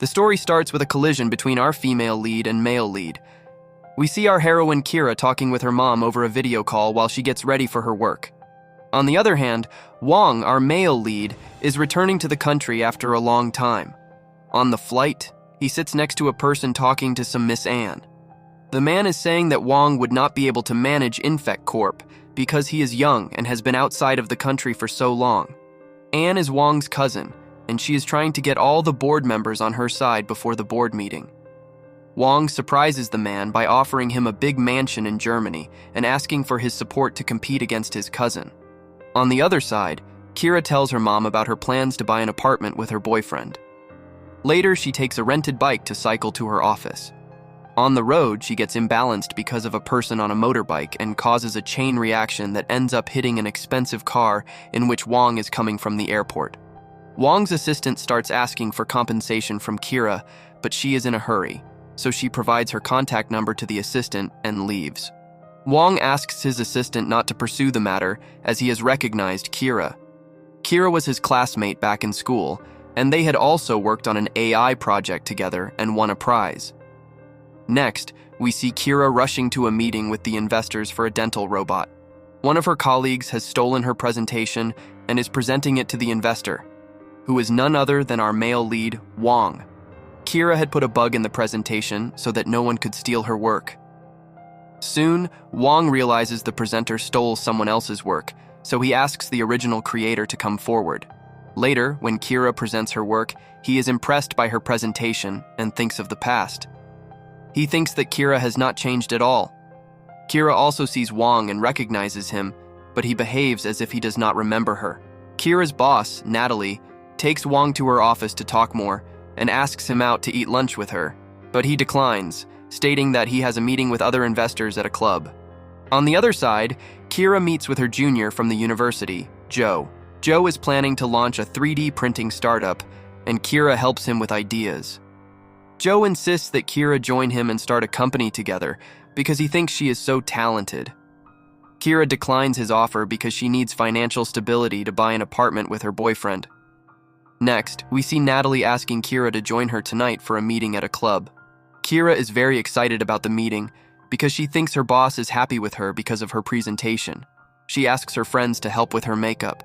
The story starts with a collision between our female lead and male lead. We see our heroine Kira talking with her mom over a video call while she gets ready for her work. On the other hand, Wong, our male lead, is returning to the country after a long time. On the flight, he sits next to a person talking to some Miss Anne. The man is saying that Wong would not be able to manage Infect Corp because he is young and has been outside of the country for so long. Anne is Wong's cousin, and she is trying to get all the board members on her side before the board meeting. Wong surprises the man by offering him a big mansion in Germany and asking for his support to compete against his cousin. On the other side, Kira tells her mom about her plans to buy an apartment with her boyfriend. Later, she takes a rented bike to cycle to her office. On the road, she gets imbalanced because of a person on a motorbike and causes a chain reaction that ends up hitting an expensive car in which Wong is coming from the airport. Wong's assistant starts asking for compensation from Kira, but she is in a hurry, so she provides her contact number to the assistant and leaves. Wong asks his assistant not to pursue the matter as he has recognized Kira. Kira was his classmate back in school, and they had also worked on an AI project together and won a prize. Next, we see Kira rushing to a meeting with the investors for a dental robot. One of her colleagues has stolen her presentation and is presenting it to the investor, who is none other than our male lead, Wong. Kira had put a bug in the presentation so that no one could steal her work. Soon, Wong realizes the presenter stole someone else's work, so he asks the original creator to come forward. Later, when Kira presents her work, he is impressed by her presentation and thinks of the past. He thinks that Kira has not changed at all. Kira also sees Wong and recognizes him, but he behaves as if he does not remember her. Kira's boss, Natalie, takes Wong to her office to talk more and asks him out to eat lunch with her, but he declines, stating that he has a meeting with other investors at a club. On the other side, Kira meets with her junior from the university, Joe. Joe is planning to launch a 3D printing startup, and Kira helps him with ideas. Joe insists that Kira join him and start a company together because he thinks she is so talented. Kira declines his offer because she needs financial stability to buy an apartment with her boyfriend. Next, we see Natalie asking Kira to join her tonight for a meeting at a club. Kira is very excited about the meeting because she thinks her boss is happy with her because of her presentation. She asks her friends to help with her makeup.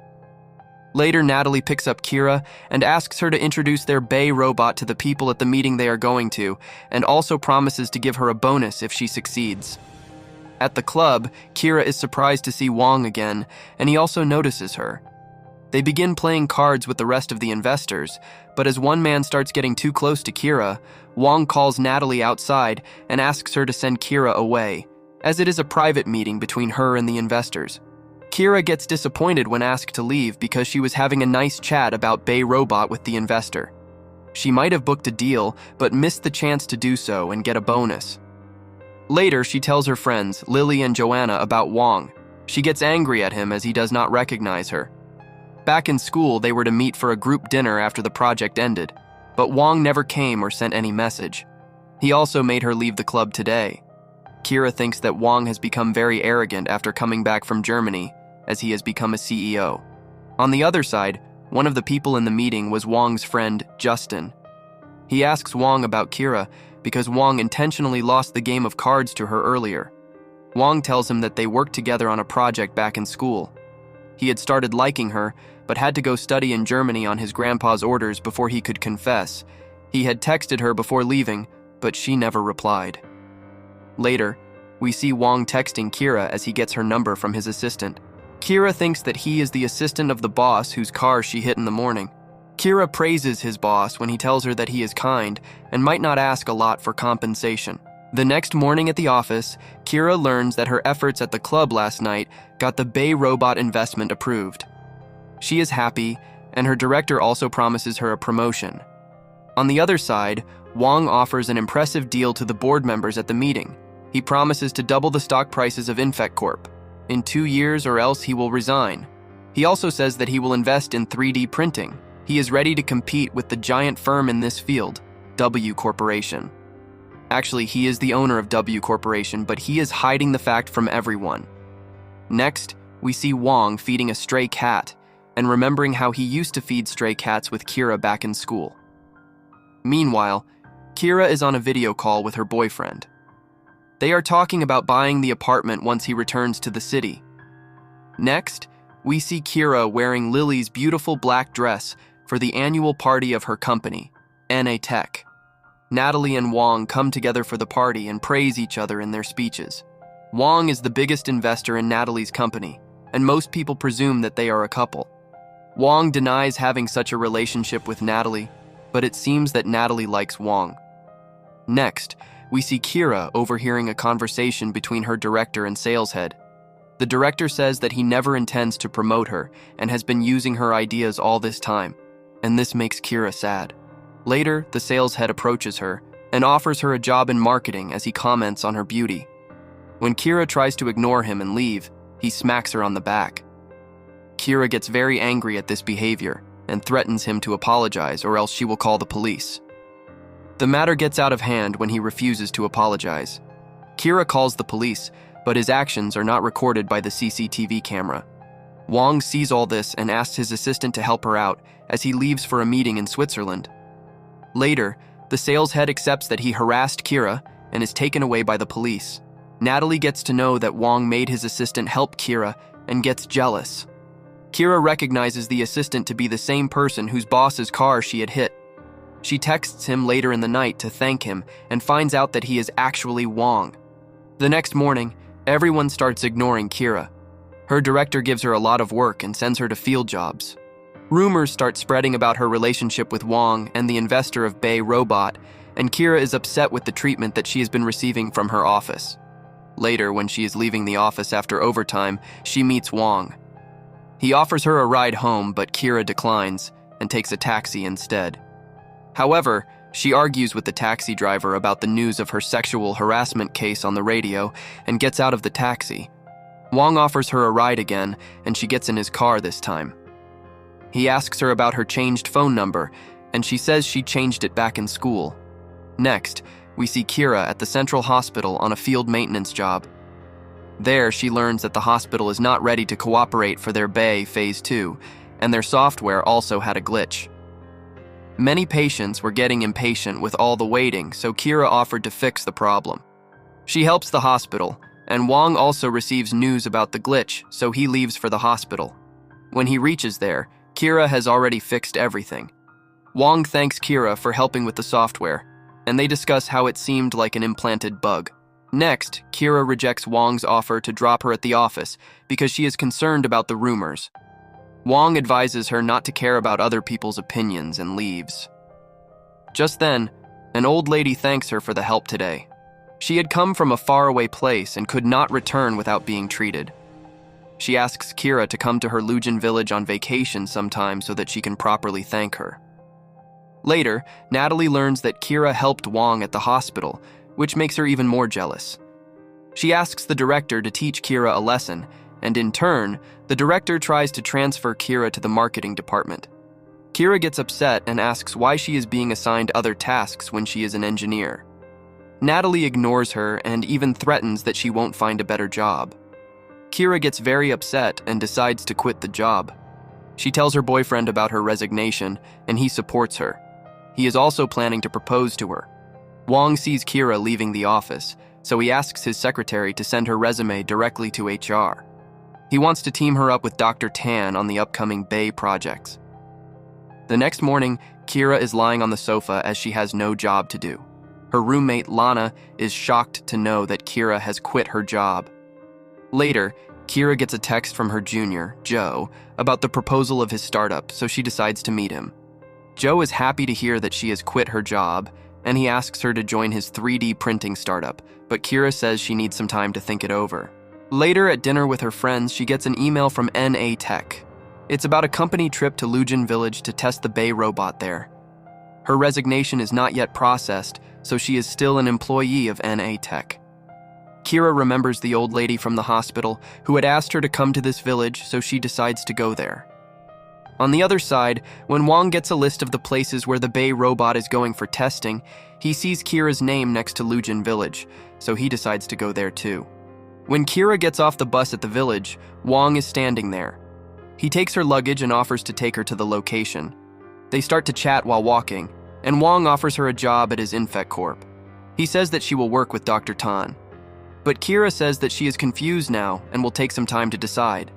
Later, Natalie picks up Kira and asks her to introduce their Bay robot to the people at the meeting they are going to, and also promises to give her a bonus if she succeeds. At the club, Kira is surprised to see Wong again, and he also notices her. They begin playing cards with the rest of the investors, but as one man starts getting too close to Kira, Wong calls Natalie outside and asks her to send Kira away, as it is a private meeting between her and the investors. Kira gets disappointed when asked to leave because she was having a nice chat about Bay Robot with the investor. She might have booked a deal, but missed the chance to do so and get a bonus. Later, she tells her friends, Lily and Joanna, about Wong. She gets angry at him as he does not recognize her. Back in school, they were to meet for a group dinner after the project ended, but Wong never came or sent any message. He also made her leave the club today. Kira thinks that Wong has become very arrogant after coming back from Germany, as he has become a CEO. On the other side, one of the people in the meeting was Wong's friend, Justin. He asks Wong about Kira because Wong intentionally lost the game of cards to her earlier. Wong tells him that they worked together on a project back in school. He had started liking her, but had to go study in Germany on his grandpa's orders before he could confess. He had texted her before leaving, but she never replied. Later, we see Wong texting Kira as he gets her number from his assistant. Kira thinks that he is the assistant of the boss whose car she hit in the morning. Kira praises his boss when he tells her that he is kind and might not ask a lot for compensation. The next morning at the office, Kira learns that her efforts at the club last night got the Bay Robot investment approved. She is happy, and her director also promises her a promotion. On the other side, Wong offers an impressive deal to the board members at the meeting. He promises to double the stock prices of Infect Corp in 2 years or else he will resign. He also says that he will invest in 3D printing. He is ready to compete with the giant firm in this field, W Corporation. Actually, he is the owner of W Corporation, but he is hiding the fact from everyone. Next, we see Wong feeding a stray cat and remembering how he used to feed stray cats with Kira back in school. Meanwhile, Kira is on a video call with her boyfriend. They are talking about buying the apartment once he returns to the city. Next, we see Kira wearing Lily's beautiful black dress for the annual party of her company, NA Tech. Natalie and Wong come together for the party and praise each other in their speeches. Wong is the biggest investor in Natalie's company, and most people presume that they are a couple. Wong denies having such a relationship with Natalie, but it seems that Natalie likes Wong. Next, we see Kira overhearing a conversation between her director and sales head. The director says that he never intends to promote her and has been using her ideas all this time, and this makes Kira sad. Later, the sales head approaches her and offers her a job in marketing as he comments on her beauty. When Kira tries to ignore him and leave, he smacks her on the back. Kira gets very angry at this behavior and threatens him to apologize or else she will call the police. The matter gets out of hand when he refuses to apologize. Kira calls the police, but his actions are not recorded by the CCTV camera. Wong sees all this and asks his assistant to help her out as he leaves for a meeting in Switzerland. Later, the sales head accepts that he harassed Kira and is taken away by the police. Natalie gets to know that Wong made his assistant help Kira and gets jealous. Kira recognizes the assistant to be the same person whose boss's car she had hit. She texts him later in the night to thank him and finds out that he is actually Wong. The next morning, everyone starts ignoring Kira. Her director gives her a lot of work and sends her to field jobs. Rumors start spreading about her relationship with Wong and the investor of Bay Robot, and Kira is upset with the treatment that she has been receiving from her office. Later, when she is leaving the office after overtime, she meets Wong. He offers her a ride home, but Kira declines and takes a taxi instead. However, she argues with the taxi driver about the news of her sexual harassment case on the radio and gets out of the taxi. Wong offers her a ride again, and she gets in his car this time. He asks her about her changed phone number, and she says she changed it back in school. Next, we see Kira at the Central Hospital on a field maintenance job. There, she learns that the hospital is not ready to cooperate for their Bay Phase 2, and their software also had a glitch. Many patients were getting impatient with all the waiting, so Kira offered to fix the problem. She helps the hospital, and Wong also receives news about the glitch, so he leaves for the hospital. When he reaches there, Kira has already fixed everything. Wong thanks Kira for helping with the software, and they discuss how it seemed like an implanted bug. Next, Kira rejects Wong's offer to drop her at the office because she is concerned about the rumors. Wong advises her not to care about other people's opinions and leaves. Just then, an old lady thanks her for the help today. She had come from a faraway place and could not return without being treated. She asks Kira to come to her Lujin village on vacation sometime so that she can properly thank her. Later, Natalie learns that Kira helped Wong at the hospital, which makes her even more jealous. She asks the director to teach Kira a lesson, and in turn, the director tries to transfer Kira to the marketing department. Kira gets upset and asks why she is being assigned other tasks when she is an engineer. Natalie ignores her and even threatens that she won't find a better job. Kira gets very upset and decides to quit the job. She tells her boyfriend about her resignation, and he supports her. He is also planning to propose to her. Wong sees Kira leaving the office, so he asks his secretary to send her resume directly to HR. He wants to team her up with Dr. Tan on the upcoming Bay projects. The next morning, Kira is lying on the sofa as she has no job to do. Her roommate, Lana, is shocked to know that Kira has quit her job. Later, Kira gets a text from her junior, Joe, about the proposal of his startup, so she decides to meet him. Joe is happy to hear that she has quit her job, and he asks her to join his 3D printing startup, but Kira says she needs some time to think it over. Later, at dinner with her friends, she gets an email from NA Tech. It's about a company trip to Lujin village to test the Bay robot there. Her resignation is not yet processed, so she is still an employee of NA Tech. Kira remembers the old lady from the hospital who had asked her to come to this village, so she decides to go there. On the other side, when Wong gets a list of the places where the Bay robot is going for testing, he sees Kira's name next to Lujin village, so he decides to go there too. When Kira gets off the bus at the village, Wong is standing there. He takes her luggage and offers to take her to the location. They start to chat while walking, and Wong offers her a job at his Infect Corp. He says that she will work with Dr. Tan. But Kira says that she is confused now and will take some time to decide.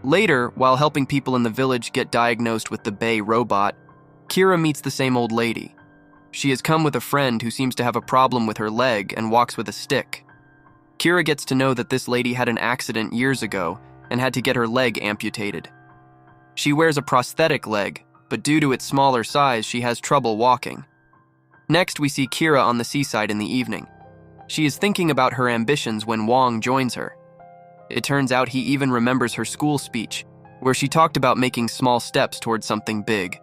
Later, while helping people in the village get diagnosed with the Bay robot, Kira meets the same old lady. She has come with a friend who seems to have a problem with her leg and walks with a stick. Kira gets to know that this lady had an accident years ago and had to get her leg amputated. She wears a prosthetic leg, but due to its smaller size, she has trouble walking. Next, we see Kira on the seaside in the evening. She is thinking about her ambitions when Wong joins her. It turns out he even remembers her school speech, where she talked about making small steps towards something big.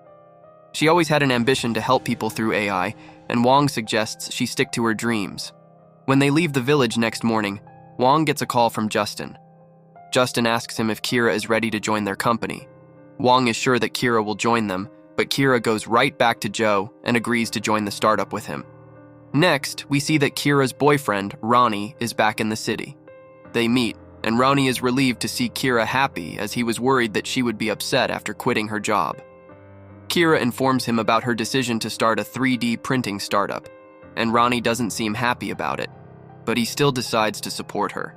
She always had an ambition to help people through AI, and Wong suggests she stick to her dreams. When they leave the village next morning, Wong gets a call from Justin. Justin asks him if Kira is ready to join their company. Wong is sure that Kira will join them, but Kira goes right back to Joe and agrees to join the startup with him. Next, we see that Kira's boyfriend, Ronnie, is back in the city. They meet, and Ronnie is relieved to see Kira happy as he was worried that she would be upset after quitting her job. Kira informs him about her decision to start a 3D printing startup, and Ronnie doesn't seem happy about it, but he still decides to support her.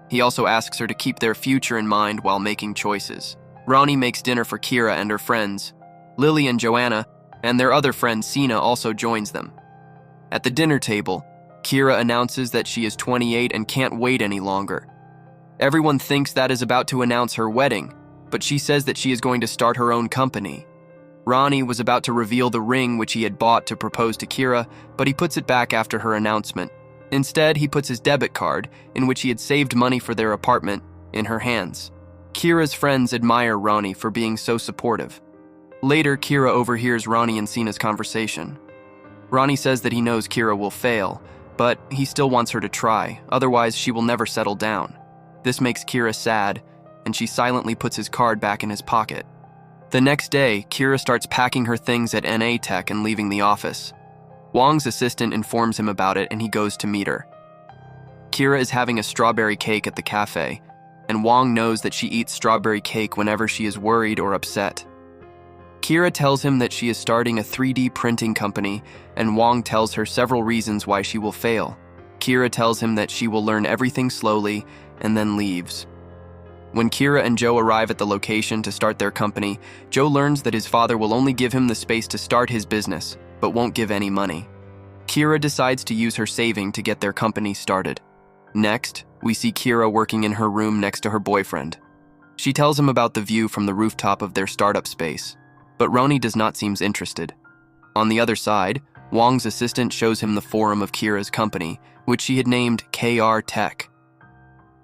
He also asks her to keep their future in mind while making choices. Ronnie makes dinner for Kira and her friends. Lily and Joanna, and their other friend Sina also joins them. At the dinner table, Kira announces that she is 28 and can't wait any longer. Everyone thinks that is about to announce her wedding, but she says that she is going to start her own company. Ronnie was about to reveal the ring which he had bought to propose to Kira, but he puts it back after her announcement. Instead, he puts his debit card, in which he had saved money for their apartment, in her hands. Kira's friends admire Ronnie for being so supportive. Later, Kira overhears Ronnie and Sina's conversation. Ronnie says that he knows Kira will fail, but he still wants her to try, otherwise she will never settle down. This makes Kira sad, and she silently puts his card back in his pocket. The next day, Kira starts packing her things at NA Tech and leaving the office. Wong's assistant informs him about it and he goes to meet her. Kira is having a strawberry cake at the cafe, and Wong knows that she eats strawberry cake whenever she is worried or upset. Kira tells him that she is starting a 3D printing company, and Wong tells her several reasons why she will fail. Kira tells him that she will learn everything slowly and then leaves. When Kira and Joe arrive at the location to start their company, Joe learns that his father will only give him the space to start his business, but won't give any money. Kira decides to use her saving to get their company started. Next, we see Kira working in her room next to her boyfriend. She tells him about the view from the rooftop of their startup space, but Ronnie does not seem interested. On the other side, Wong's assistant shows him the forum of Kira's company, which she had named KR Tech.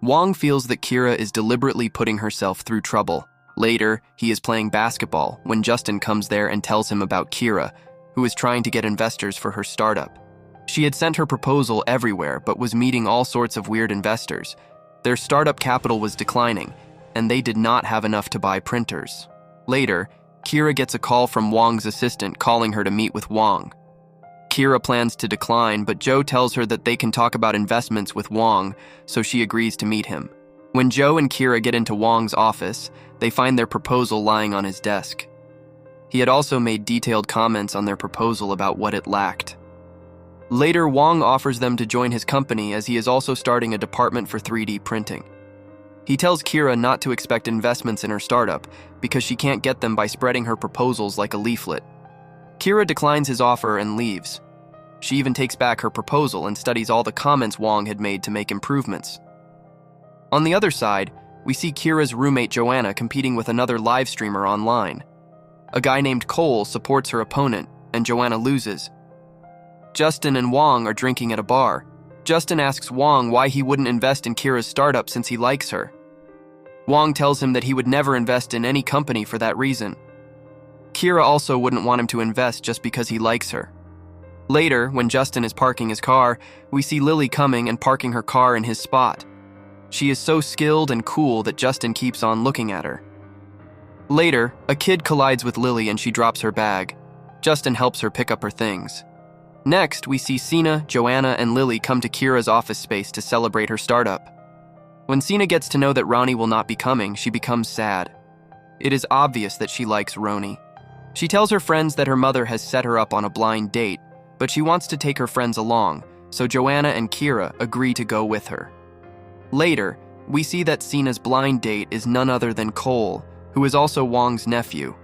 Wong feels that Kira is deliberately putting herself through trouble. Later, he is playing basketball when Justin comes there and tells him about Kira, who is trying to get investors for her startup. She had sent her proposal everywhere but was meeting all sorts of weird investors. Their startup capital was declining, and they did not have enough to buy printers. Later, Kira gets a call from Wong's assistant calling her to meet with Wong. Kira plans to decline, but Joe tells her that they can talk about investments with Wong, so she agrees to meet him. When Joe and Kira get into Wong's office, they find their proposal lying on his desk. He had also made detailed comments on their proposal about what it lacked. Later, Wong offers them to join his company as he is also starting a department for 3D printing. He tells Kira not to expect investments in her startup because she can't get them by spreading her proposals like a leaflet. Kira declines his offer and leaves. She even takes back her proposal and studies all the comments Wong had made to make improvements. On the other side, we see Kira's roommate Joanna competing with another live streamer online. A guy named Cole supports her opponent, and Joanna loses. Justin and Wong are drinking at a bar. Justin asks Wong why he wouldn't invest in Kira's startup since he likes her. Wong tells him that he would never invest in any company for that reason. Kira also wouldn't want him to invest just because he likes her. Later, when Justin is parking his car, we see Lily coming and parking her car in his spot. She is so skilled and cool that Justin keeps on looking at her. Later, a kid collides with Lily and she drops her bag. Justin helps her pick up her things. Next, we see Sina, Joanna, and Lily come to Kira's office space to celebrate her startup. When Sina gets to know that Ronnie will not be coming, she becomes sad. It is obvious that she likes Ronnie. She tells her friends that her mother has set her up on a blind date, but she wants to take her friends along, so Joanna and Kira agree to go with her. Later, we see that Sina's blind date is none other than Cole, who is also Wong's nephew.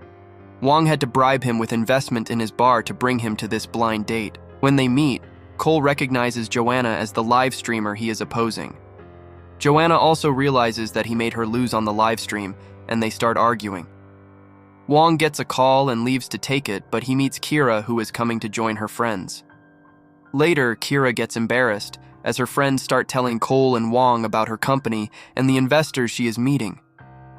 Wong had to bribe him with investment in his bar to bring him to this blind date. When they meet, Cole recognizes Joanna as the live streamer he is opposing. Joanna also realizes that he made her lose on the live stream, and they start arguing. Wong gets a call and leaves to take it, but he meets Kira, who is coming to join her friends. Later, Kira gets embarrassed as her friends start telling Cole and Wong about her company and the investors she is meeting.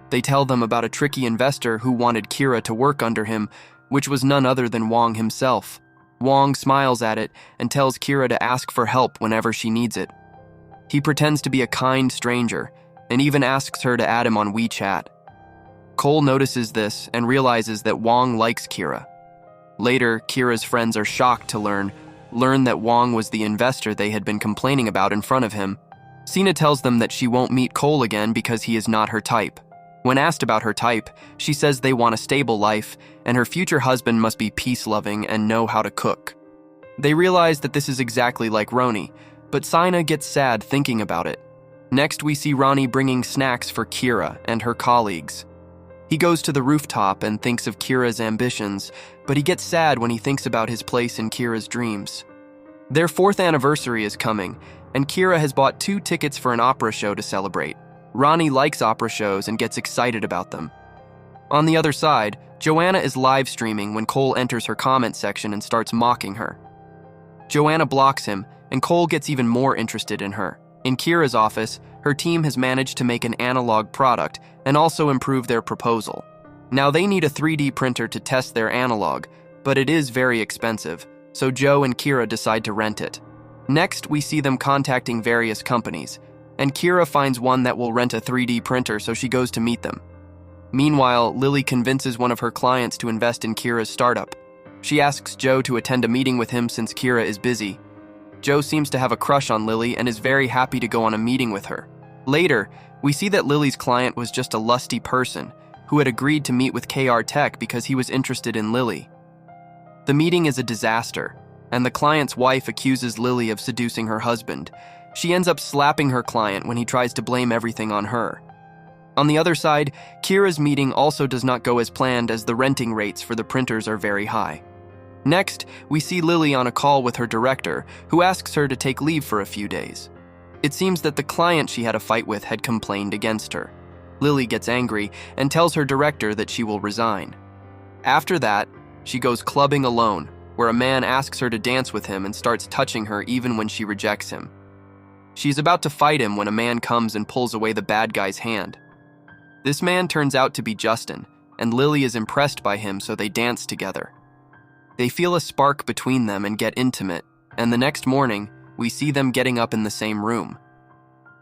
They tell them about a tricky investor who wanted Kira to work under him, which was none other than Wong himself. Wong smiles at it and tells Kira to ask for help whenever she needs it. He pretends to be a kind stranger and even asks her to add him on WeChat. Cole notices this and realizes that Wong likes Kira. Later, Kira's friends are shocked to learn that Wong was the investor they had been complaining about in front of him. Sina tells them that she won't meet Cole again because he is not her type. When asked about her type, she says they want a stable life and her future husband must be peace-loving and know how to cook. They realize that this is exactly like Roni, but Sina gets sad thinking about it. Next, we see Ronnie bringing snacks for Kira and her colleagues. He goes to the rooftop and thinks of Kira's ambitions, but he gets sad when he thinks about his place in Kira's dreams. Their 4th anniversary is coming, and Kira has bought 2 tickets for an opera show to celebrate. Ronnie likes opera shows and gets excited about them. On the other side, Joanna is live streaming when Cole enters her comment section and starts mocking her. Joanna blocks him, and Cole gets even more interested in her. In Kira's office, her team has managed to make an analog product and also improve their proposal. Now they need a 3D printer to test their analog, but it is very expensive, so Joe and Kira decide to rent it. Next, we see them contacting various companies, and Kira finds one that will rent a 3D printer, so she goes to meet them. Meanwhile, Lily convinces one of her clients to invest in Kira's startup. She asks Joe to attend a meeting with him since Kira is busy. Joe seems to have a crush on Lily and is very happy to go on a meeting with her. Later, we see that Lily's client was just a lusty person who had agreed to meet with KR Tech because he was interested in Lily. The meeting is a disaster, and the client's wife accuses Lily of seducing her husband. She ends up slapping her client when he tries to blame everything on her. On the other side, Kira's meeting also does not go as planned as the renting rates for the printers are very high. Next, we see Lily on a call with her director, who asks her to take leave for a few days. It seems that the client she had a fight with had complained against her. Lily gets angry and tells her director that she will resign. After that, she goes clubbing alone, where a man asks her to dance with him and starts touching her even when she rejects him. She's about to fight him when a man comes and pulls away the bad guy's hand. This man turns out to be Justin, and Lily is impressed by him, so they dance together. They feel a spark between them and get intimate, and the next morning, we see them getting up in the same room.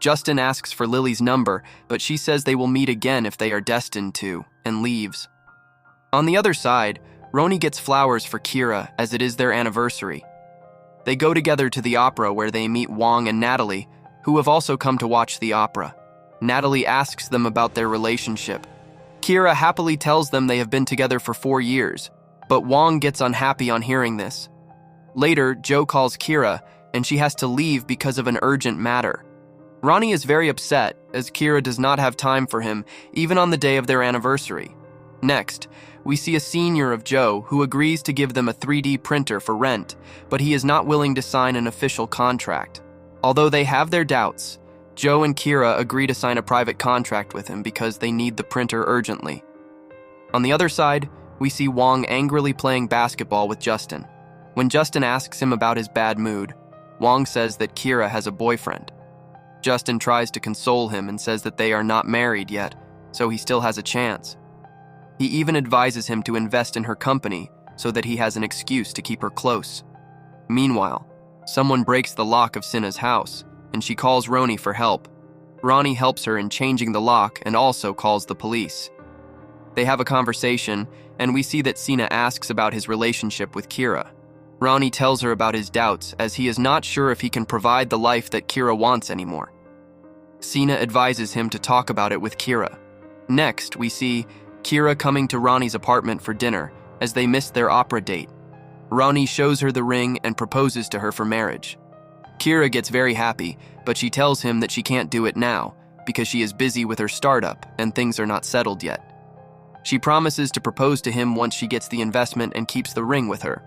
Justin asks for Lily's number, but she says they will meet again if they are destined to, and leaves. On the other side, Roni gets flowers for Kira as it is their anniversary. They go together to the opera where they meet Wong and Natalie, who have also come to watch the opera. Natalie asks them about their relationship. Kira happily tells them they have been together for 4 years, but Wong gets unhappy on hearing this. Later, Joe calls Kira, and she has to leave because of an urgent matter. Ronnie is very upset, as Kira does not have time for him, even on the day of their anniversary. Next, we see a senior of Joe who agrees to give them a 3D printer for rent, but he is not willing to sign an official contract. Although they have their doubts, Joe and Kira agree to sign a private contract with him because they need the printer urgently. On the other side, we see Wong angrily playing basketball with Justin. When Justin asks him about his bad mood, Wong says that Kira has a boyfriend. Justin tries to console him and says that they are not married yet, so he still has a chance. He even advises him to invest in her company so that he has an excuse to keep her close. Meanwhile, someone breaks the lock of Sina's house, and she calls Roni for help. Ronnie helps her in changing the lock and also calls the police. They have a conversation, and we see that Sina asks about his relationship with Kira. Ronnie tells her about his doubts, as he is not sure if he can provide the life that Kira wants anymore. Sina advises him to talk about it with Kira. Next, we see Kira coming to Ronnie's apartment for dinner, as they missed their opera date. Ronnie shows her the ring and proposes to her for marriage. Kira gets very happy, but she tells him that she can't do it now because she is busy with her startup and things are not settled yet. She promises to propose to him once she gets the investment and keeps the ring with her.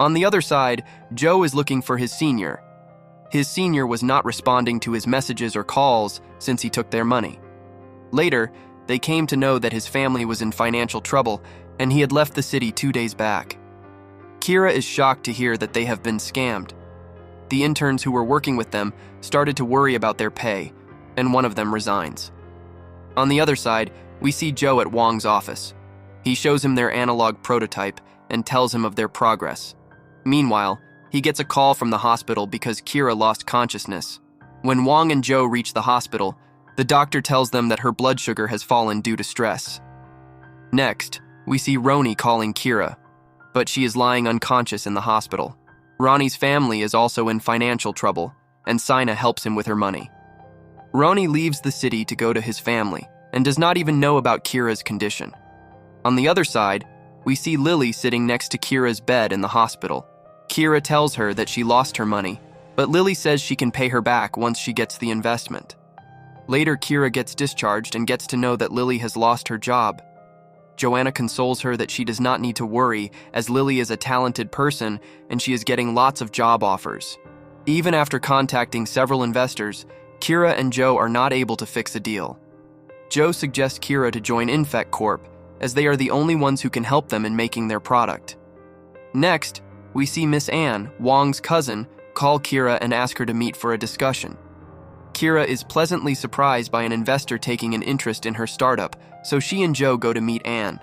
On the other side, Joe is looking for his senior. His senior was not responding to his messages or calls since he took their money. Later, they came to know that his family was in financial trouble and he had left the city 2 days back. Kira is shocked to hear that they have been scammed. The interns who were working with them started to worry about their pay, and one of them resigns. On the other side, we see Joe at Wong's office. He shows him their analog prototype and tells him of their progress. Meanwhile, he gets a call from the hospital because Kira lost consciousness. When Wong and Joe reach the hospital, the doctor tells them that her blood sugar has fallen due to stress. Next, we see Ronnie calling Kira, but she is lying unconscious in the hospital. Ronnie's family is also in financial trouble, and Sina helps him with her money. Ronnie leaves the city to go to his family and does not even know about Kira's condition. On the other side, we see Lily sitting next to Kira's bed in the hospital. Kira tells her that she lost her money, but Lily says she can pay her back once she gets the investment. Later, Kira gets discharged and gets to know that Lily has lost her job. Joanna consoles her that she does not need to worry, as Lily is a talented person and she is getting lots of job offers. Even after contacting several investors, Kira and Joe are not able to fix a deal. Joe suggests Kira to join Infect Corp, as they are the only ones who can help them in making their product. Next, we see Miss Anne, Wong's cousin, call Kira and ask her to meet for a discussion. Kira is pleasantly surprised by an investor taking an interest in her startup, so she and Joe go to meet Anne.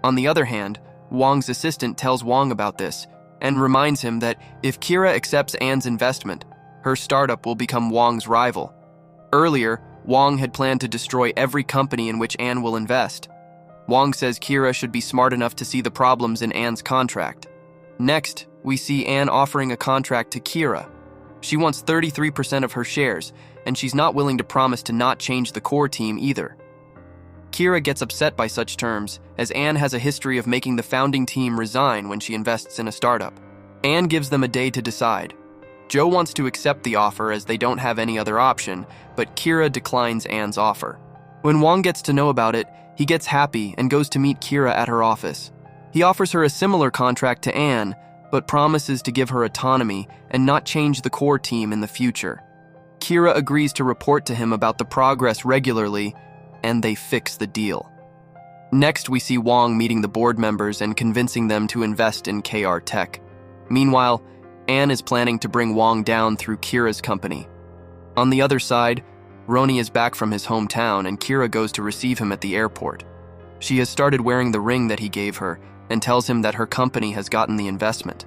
On the other hand, Wong's assistant tells Wong about this and reminds him that if Kira accepts Anne's investment, her startup will become Wong's rival. Earlier, Wong had planned to destroy every company in which Anne will invest. Wong says Kira should be smart enough to see the problems in Anne's contract. Next, we see Anne offering a contract to Kira. She wants 33% of her shares, and she's not willing to promise to not change the core team either. Kira gets upset by such terms, as Anne has a history of making the founding team resign when she invests in a startup. Anne gives them a day to decide. Joe wants to accept the offer as they don't have any other option, but Kira declines Anne's offer. When Wong gets to know about it, he gets happy and goes to meet Kira at her office. He offers her a similar contract to Anne, but promises to give her autonomy and not change the core team in the future. Kira agrees to report to him about the progress regularly, and they fix the deal. Next, we see Wong meeting the board members and convincing them to invest in KR Tech. Meanwhile, Anne is planning to bring Wong down through Kira's company. On the other side, Ronnie is back from his hometown and Kira goes to receive him at the airport. She has started wearing the ring that he gave her and tells him that her company has gotten the investment.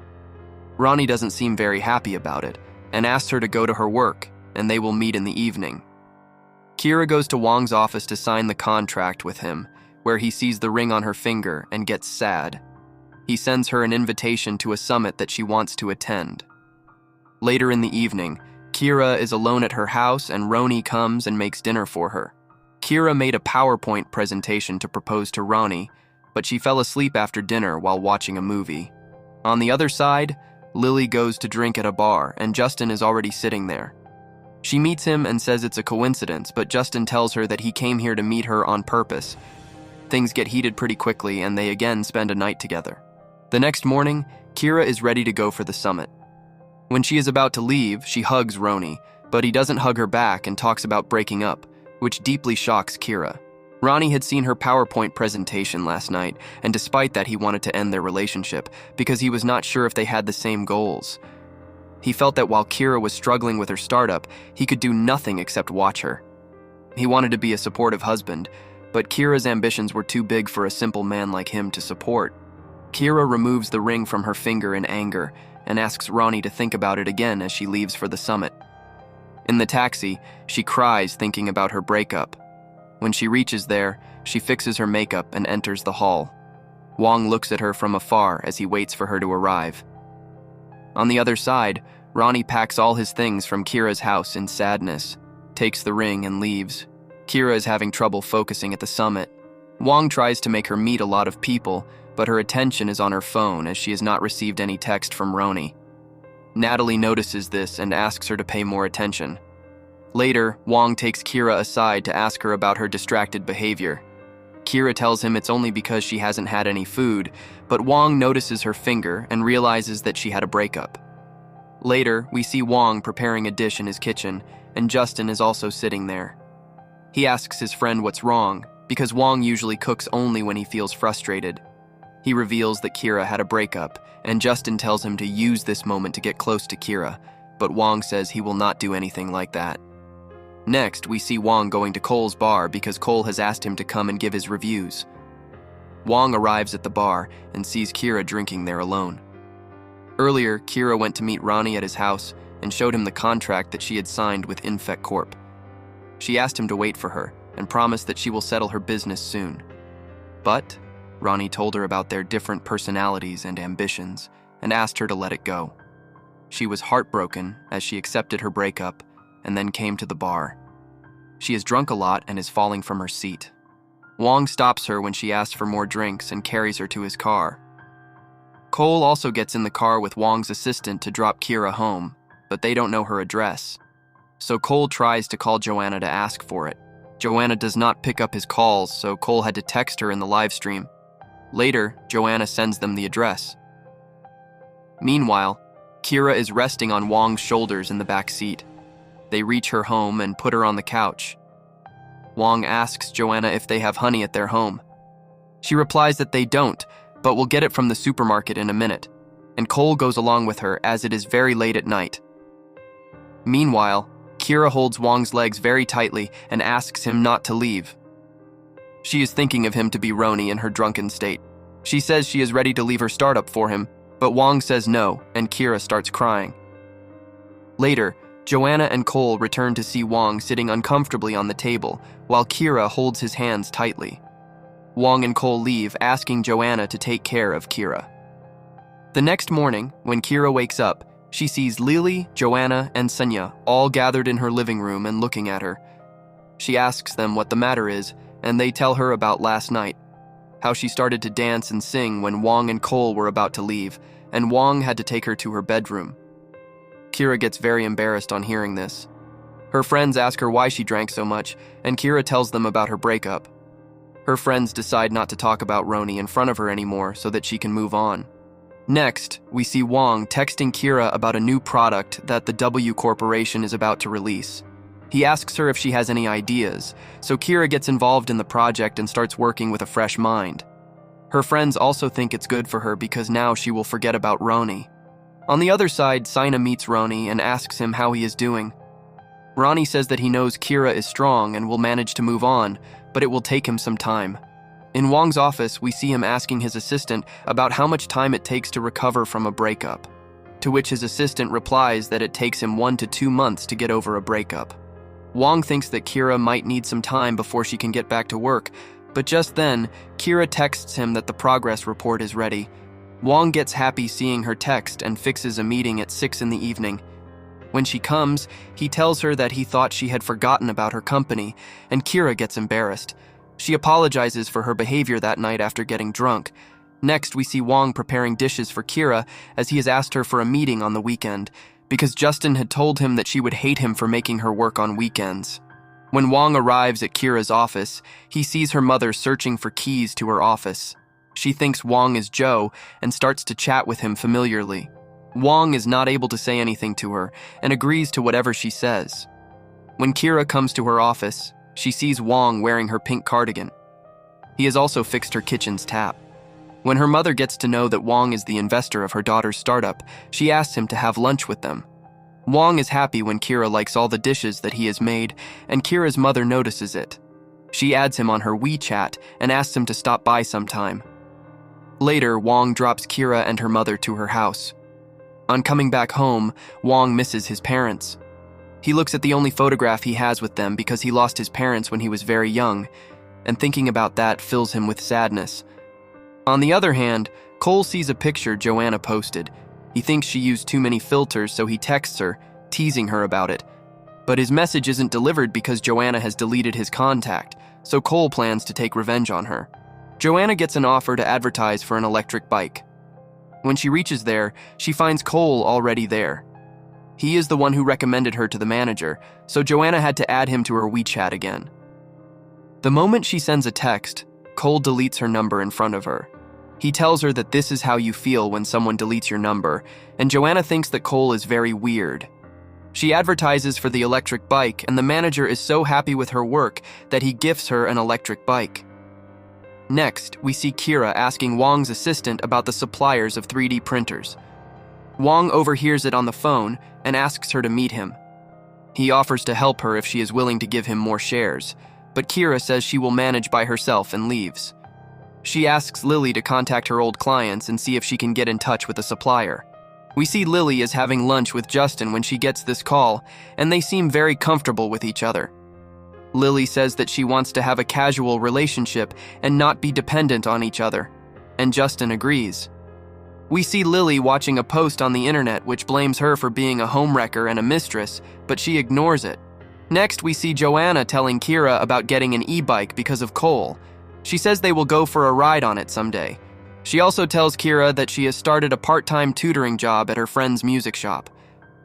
Ronnie doesn't seem very happy about it and asks her to go to her work, and they will meet in the evening. Kira goes to Wong's office to sign the contract with him, where he sees the ring on her finger and gets sad. He sends her an invitation to a summit that she wants to attend. Later in the evening, Kira is alone at her house and Ronnie comes and makes dinner for her. Kira made a PowerPoint presentation to propose to Ronnie, but she fell asleep after dinner while watching a movie. On the other side, Lily goes to drink at a bar and Justin is already sitting there. She meets him and says it's a coincidence, but Justin tells her that he came here to meet her on purpose. Things get heated pretty quickly and they again spend a night together. The next morning, Kira is ready to go for the summit. When she is about to leave, she hugs Ronnie, but he doesn't hug her back and talks about breaking up, which deeply shocks Kira. Ronnie had seen her PowerPoint presentation last night, and despite that he wanted to end their relationship because he was not sure if they had the same goals. He felt that while Kira was struggling with her startup, he could do nothing except watch her. He wanted to be a supportive husband, but Kira's ambitions were too big for a simple man like him to support. Kira removes the ring from her finger in anger and asks Ronnie to think about it again as she leaves for the summit. In the taxi, she cries thinking about her breakup. When she reaches there, she fixes her makeup and enters the hall. Wong looks at her from afar as he waits for her to arrive. On the other side, Ronnie packs all his things from Kira's house in sadness, takes the ring and leaves. Kira is having trouble focusing at the summit. Wong tries to make her meet a lot of people, but her attention is on her phone as she has not received any text from Roni. Natalie notices this and asks her to pay more attention. Later, Wong takes Kira aside to ask her about her distracted behavior. Kira tells him it's only because she hasn't had any food, but Wong notices her finger and realizes that she had a breakup. Later, we see Wong preparing a dish in his kitchen, and Justin is also sitting there. He asks his friend what's wrong, because Wong usually cooks only when he feels frustrated. He reveals that Kira had a breakup, and Justin tells him to use this moment to get close to Kira, but Wong says he will not do anything like that. Next, we see Wong going to Cole's bar because Cole has asked him to come and give his reviews. Wong arrives at the bar and sees Kira drinking there alone. Earlier, Kira went to meet Ronnie at his house and showed him the contract that she had signed with Infect Corp. She asked him to wait for her and promised that she will settle her business soon. But Ronnie told her about their different personalities and ambitions and asked her to let it go. She was heartbroken as she accepted her breakup and then came to the bar. She has drunk a lot and is falling from her seat. Wong stops her when she asks for more drinks and carries her to his car. Cole also gets in the car with Wong's assistant to drop Kira home, but they don't know her address. So Cole tries to call Joanna to ask for it. Joanna does not pick up his calls, so Cole had to text her in the live stream. Later, Joanna sends them the address. Meanwhile, Kira is resting on Wong's shoulders in the back seat. They reach her home and put her on the couch. Wong asks Joanna if they have honey at their home. She replies that they don't, but will get it from the supermarket in a minute, and Cole goes along with her as it is very late at night. Meanwhile, Kira holds Wong's legs very tightly and asks him not to leave. She is thinking of him to be Roni in her drunken state. She says she is ready to leave her startup for him, but Wong says no, and Kira starts crying. Later, Joanna and Cole return to see Wong sitting uncomfortably on the table, while Kira holds his hands tightly. Wong and Cole leave, asking Joanna to take care of Kira. The next morning, when Kira wakes up, she sees Lily, Joanna, and Sunya all gathered in her living room and looking at her. She asks them what the matter is, and they tell her about last night, how she started to dance and sing when Wong and Cole were about to leave, and Wong had to take her to her bedroom. Kira gets very embarrassed on hearing this. Her friends ask her why she drank so much, and Kira tells them about her breakup. Her friends decide not to talk about Roni in front of her anymore so that she can move on. Next, we see Wong texting Kira about a new product that the W Corporation is about to release. He asks her if she has any ideas, so Kira gets involved in the project and starts working with a fresh mind. Her friends also think it's good for her because now she will forget about Roni. On the other side, Sina meets Roni and asks him how he is doing. Ronnie says that he knows Kira is strong and will manage to move on, but it will take him some time. In Wong's office, we see him asking his assistant about how much time it takes to recover from a breakup, to which his assistant replies that it takes him 1 to 2 months to get over a breakup. Wong thinks that Kira might need some time before she can get back to work, but just then, Kira texts him that the progress report is ready. Wong gets happy seeing her text and fixes a meeting at 6 in the evening. When she comes, he tells her that he thought she had forgotten about her company, and Kira gets embarrassed. She apologizes for her behavior that night after getting drunk. Next, we see Wong preparing dishes for Kira as he has asked her for a meeting on the weekend, because Justin had told him that she would hate him for making her work on weekends. When Wong arrives at Kira's office, he sees her mother searching for keys to her office. She thinks Wong is Joe and starts to chat with him familiarly. Wong is not able to say anything to her and agrees to whatever she says. When Kira comes to her office, she sees Wong wearing her pink cardigan. He has also fixed her kitchen's tap. When her mother gets to know that Wong is the investor of her daughter's startup, she asks him to have lunch with them. Wong is happy when Kira likes all the dishes that he has made, and Kira's mother notices it. She adds him on her WeChat and asks him to stop by sometime. Later, Wong drops Kira and her mother to her house. On coming back home, Wong misses his parents. He looks at the only photograph he has with them because he lost his parents when he was very young, and thinking about that fills him with sadness. On the other hand, Cole sees a picture Joanna posted. He thinks she used too many filters, so he texts her, teasing her about it. But his message isn't delivered because Joanna has deleted his contact, so Cole plans to take revenge on her. Joanna gets an offer to advertise for an electric bike. When she reaches there, she finds Cole already there. He is the one who recommended her to the manager, so Joanna had to add him to her WeChat again. The moment she sends a text, Cole deletes her number in front of her. He tells her that this is how you feel when someone deletes your number, and Joanna thinks that Cole is very weird. She advertises for the electric bike, and the manager is so happy with her work that he gifts her an electric bike. Next, we see Kira asking Wong's assistant about the suppliers of 3D printers. Wong overhears it on the phone and asks her to meet him. He offers to help her if she is willing to give him more shares, but Kira says she will manage by herself and leaves. She asks Lily to contact her old clients and see if she can get in touch with a supplier. We see Lily is having lunch with Justin when she gets this call, and they seem very comfortable with each other. Lily says that she wants to have a casual relationship and not be dependent on each other, and Justin agrees. We see Lily watching a post on the internet which blames her for being a homewrecker and a mistress, but she ignores it. Next, we see Joanna telling Kira about getting an e-bike because of Cole. She says they will go for a ride on it someday. She also tells Kira that she has started a part-time tutoring job at her friend's music shop.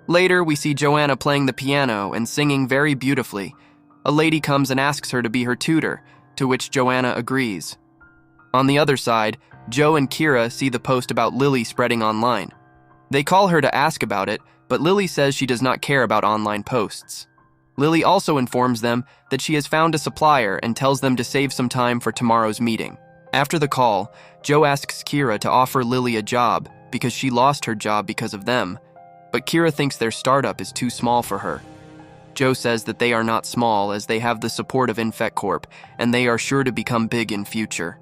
Later, we see Joanna playing the piano and singing very beautifully. A lady comes and asks her to be her tutor, to which Joanna agrees. On the other side, Joe and Kira see the post about Lily spreading online. They call her to ask about it, but Lily says she does not care about online posts. Lily also informs them that she has found a supplier and tells them to save some time for tomorrow's meeting. After the call, Joe asks Kira to offer Lily a job because she lost her job because of them, but Kira thinks their startup is too small for her. Joe says that they are not small as they have the support of Infect Corp, and they are sure to become big in future.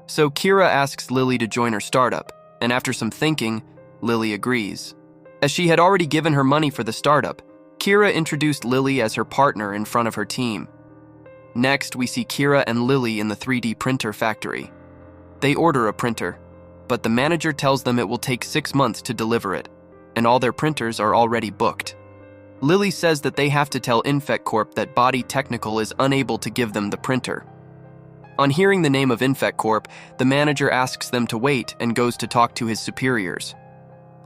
So Kira asks Lily to join her startup, and after some thinking, Lily agrees. As she had already given her money for the startup, Kira introduced Lily as her partner in front of her team. Next, we see Kira and Lily in the 3D printer factory. They order a printer, but the manager tells them it will take 6 months to deliver it, and all their printers are already booked. Lily says that they have to tell Infect Corp that Body Technical is unable to give them the printer. On hearing the name of Infect Corp, the manager asks them to wait and goes to talk to his superiors.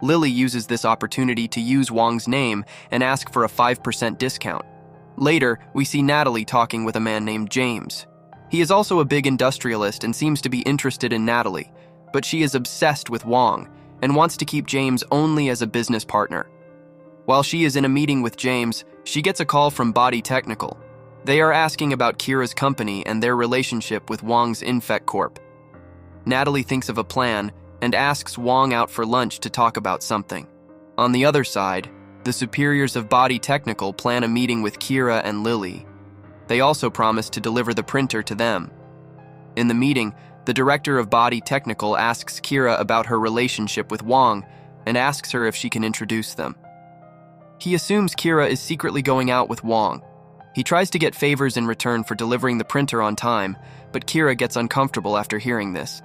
Lily uses this opportunity to use Wong's name and ask for a 5% discount. Later, we see Natalie talking with a man named James. He is also a big industrialist and seems to be interested in Natalie, but she is obsessed with Wong and wants to keep James only as a business partner. While she is in a meeting with James, she gets a call from Body Technical. They are asking about Kira's company and their relationship with Wong's Infect Corp. Natalie thinks of a plan and asks Wong out for lunch to talk about something. On the other side, the superiors of Body Technical plan a meeting with Kira and Lily. They also promise to deliver the printer to them. In the meeting, the director of Body Technical asks Kira about her relationship with Wong and asks her if she can introduce them. He assumes Kira is secretly going out with Wong. He tries to get favors in return for delivering the printer on time, but Kira gets uncomfortable after hearing this.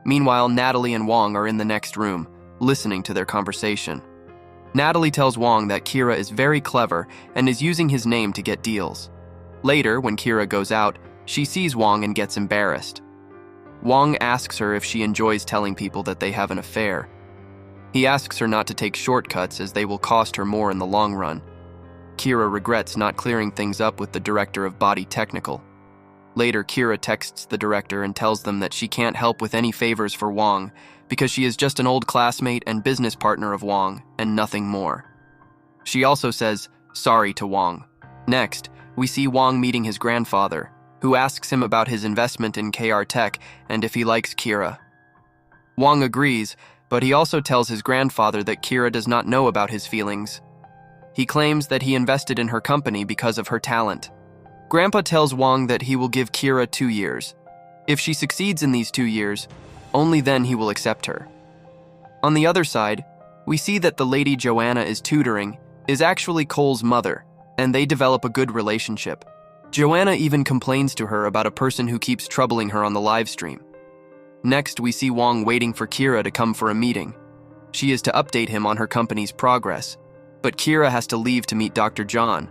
Meanwhile, Natalie and Wong are in the next room, listening to their conversation. Natalie tells Wong that Kira is very clever and is using his name to get deals. Later, when Kira goes out, she sees Wong and gets embarrassed. Wong asks her if she enjoys telling people that they have an affair. He asks her not to take shortcuts as they will cost her more in the long run. Kira regrets not clearing things up with the director of Body Technical. Later, Kira texts the director and tells them that she can't help with any favors for Wong because she is just an old classmate and business partner of Wong and nothing more. She also says sorry to Wong. Next, we see Wong meeting his grandfather, who asks him about his investment in KR Tech and if he likes Kira. Wong agrees, but he also tells his grandfather that Kira does not know about his feelings. He claims that he invested in her company because of her talent. Grandpa tells Wong that he will give Kira 2 years. If she succeeds in these 2 years, only then he will accept her. On the other side, we see that the lady Joanna is tutoring is actually Cole's mother, and they develop a good relationship. Joanna even complains to her about a person who keeps troubling her on the live stream. Next, we see Wong waiting for Kira to come for a meeting. She is to update him on her company's progress, but Kira has to leave to meet Dr. John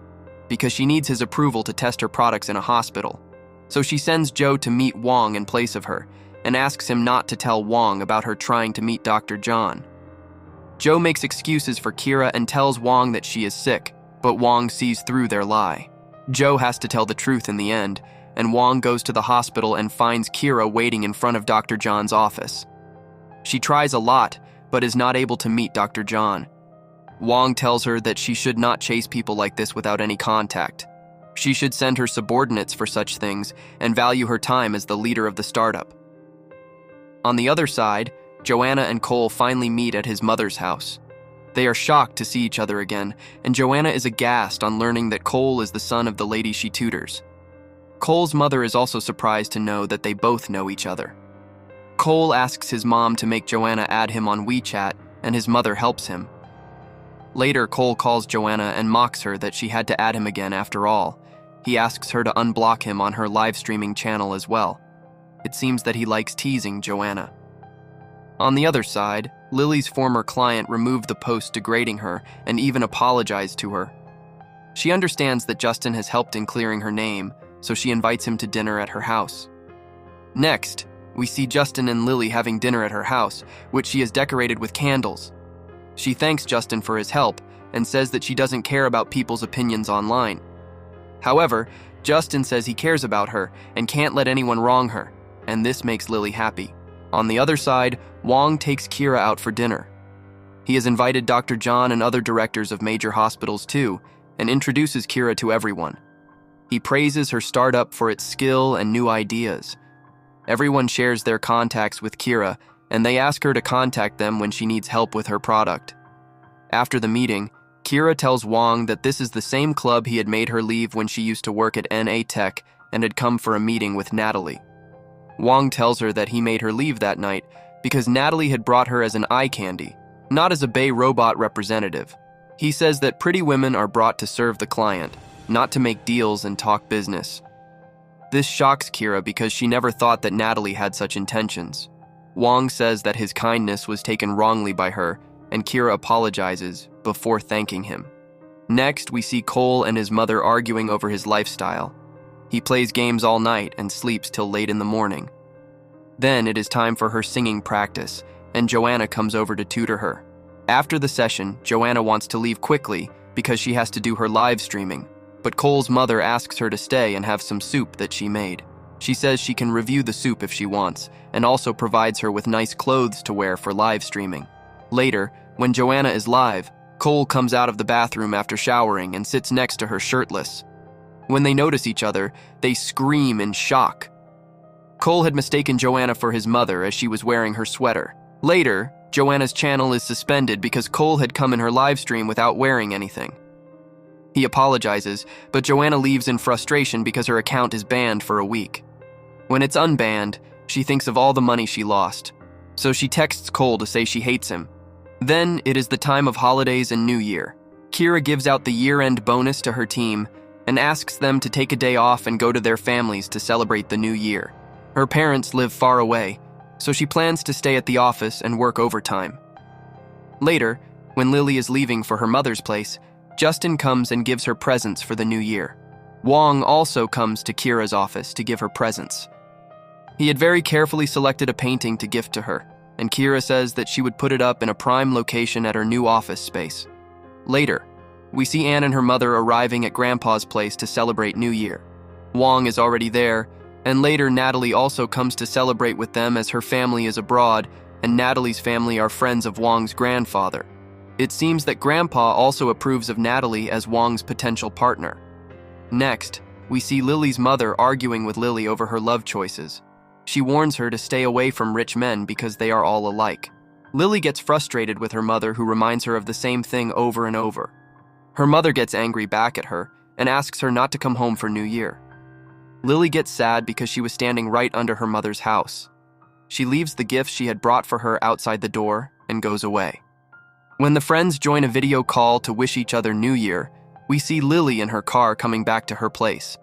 because she needs his approval to test her products in a hospital. So she sends Joe to meet Wong in place of her, and asks him not to tell Wong about her trying to meet Dr. John. Joe makes excuses for Kira and tells Wong that she is sick, but Wong sees through their lie. Joe has to tell the truth in the end, and Wong goes to the hospital and finds Kira waiting in front of Dr. John's office. She tries a lot, but is not able to meet Dr. John. Wong tells her that she should not chase people like this without any contact. She should send her subordinates for such things and value her time as the leader of the startup. On the other side, Joanna and Cole finally meet at his mother's house. They are shocked to see each other again, and Joanna is aghast on learning that Cole is the son of the lady she tutors. Cole's mother is also surprised to know that they both know each other. Cole asks his mom to make Joanna add him on WeChat, and his mother helps him. Later, Cole calls Joanna and mocks her that she had to add him again after all. He asks her to unblock him on her live streaming channel as well. It seems that he likes teasing Joanna. On the other side, Lily's former client removed the post degrading her and even apologized to her. She understands that Justin has helped in clearing her name, so she invites him to dinner at her house. Next, we see Justin and Lily having dinner at her house, which she has decorated with candles. She thanks Justin for his help and says that she doesn't care about people's opinions online. However, Justin says he cares about her and can't let anyone wrong her, and this makes Lily happy. On the other side, Wong takes Kira out for dinner. He has invited Dr. John and other directors of major hospitals too, and introduces Kira to everyone. He praises her startup for its skill and new ideas. Everyone shares their contacts with Kira, and they ask her to contact them when she needs help with her product. After the meeting, Kira tells Wong that this is the same club he had made her leave when she used to work at NA Tech and had come for a meeting with Natalie. Wong tells her that he made her leave that night because Natalie had brought her as an eye candy, not as a Bay robot representative. He says that pretty women are brought to serve the client, not to make deals and talk business. This shocks Kira because she never thought that Natalie had such intentions. Wong says that his kindness was taken wrongly by her, and Kira apologizes before thanking him. Next, we see Cole and his mother arguing over his lifestyle. He plays games all night and sleeps till late in the morning. Then it is time for her singing practice, and Joanna comes over to tutor her. After the session, Joanna wants to leave quickly because she has to do her live streaming, but Cole's mother asks her to stay and have some soup that she made. She says she can review the soup if she wants, and also provides her with nice clothes to wear for live streaming. Later, when Joanna is live, Cole comes out of the bathroom after showering and sits next to her shirtless. When they notice each other, they scream in shock. Cole had mistaken Joanna for his mother as she was wearing her sweater. Later, Joanna's channel is suspended because Cole had come in her live stream without wearing anything. He apologizes, but Joanna leaves in frustration because her account is banned for a week. When it's unbanned, she thinks of all the money she lost, so she texts Cole to say she hates him. Then it is the time of holidays and New Year. Kira gives out the year-end bonus to her team and asks them to take a day off and go to their families to celebrate the new year. Her parents live far away, so she plans to stay at the office and work overtime. Later, when Lily is leaving for her mother's place, Justin comes and gives her presents for the new year. Wong also comes to Kira's office to give her presents. He had very carefully selected a painting to gift to her, and Kira says that she would put it up in a prime location at her new office space. Later, we see Anne and her mother arriving at Grandpa's place to celebrate New Year. Wong is already there, and later Natalie also comes to celebrate with them as her family is abroad, and Natalie's family are friends of Wong's grandfather. It seems that Grandpa also approves of Natalie as Wong's potential partner. Next, we see Lily's mother arguing with Lily over her love choices. She warns her to stay away from rich men because they are all alike. Lily gets frustrated with her mother, who reminds her of the same thing over and over. Her mother gets angry back at her and asks her not to come home for New Year. Lily gets sad because she was standing right under her mother's house. She leaves the gifts she had brought for her outside the door and goes away. When the friends join a video call to wish each other New Year, we see Lily in her car coming back to her place.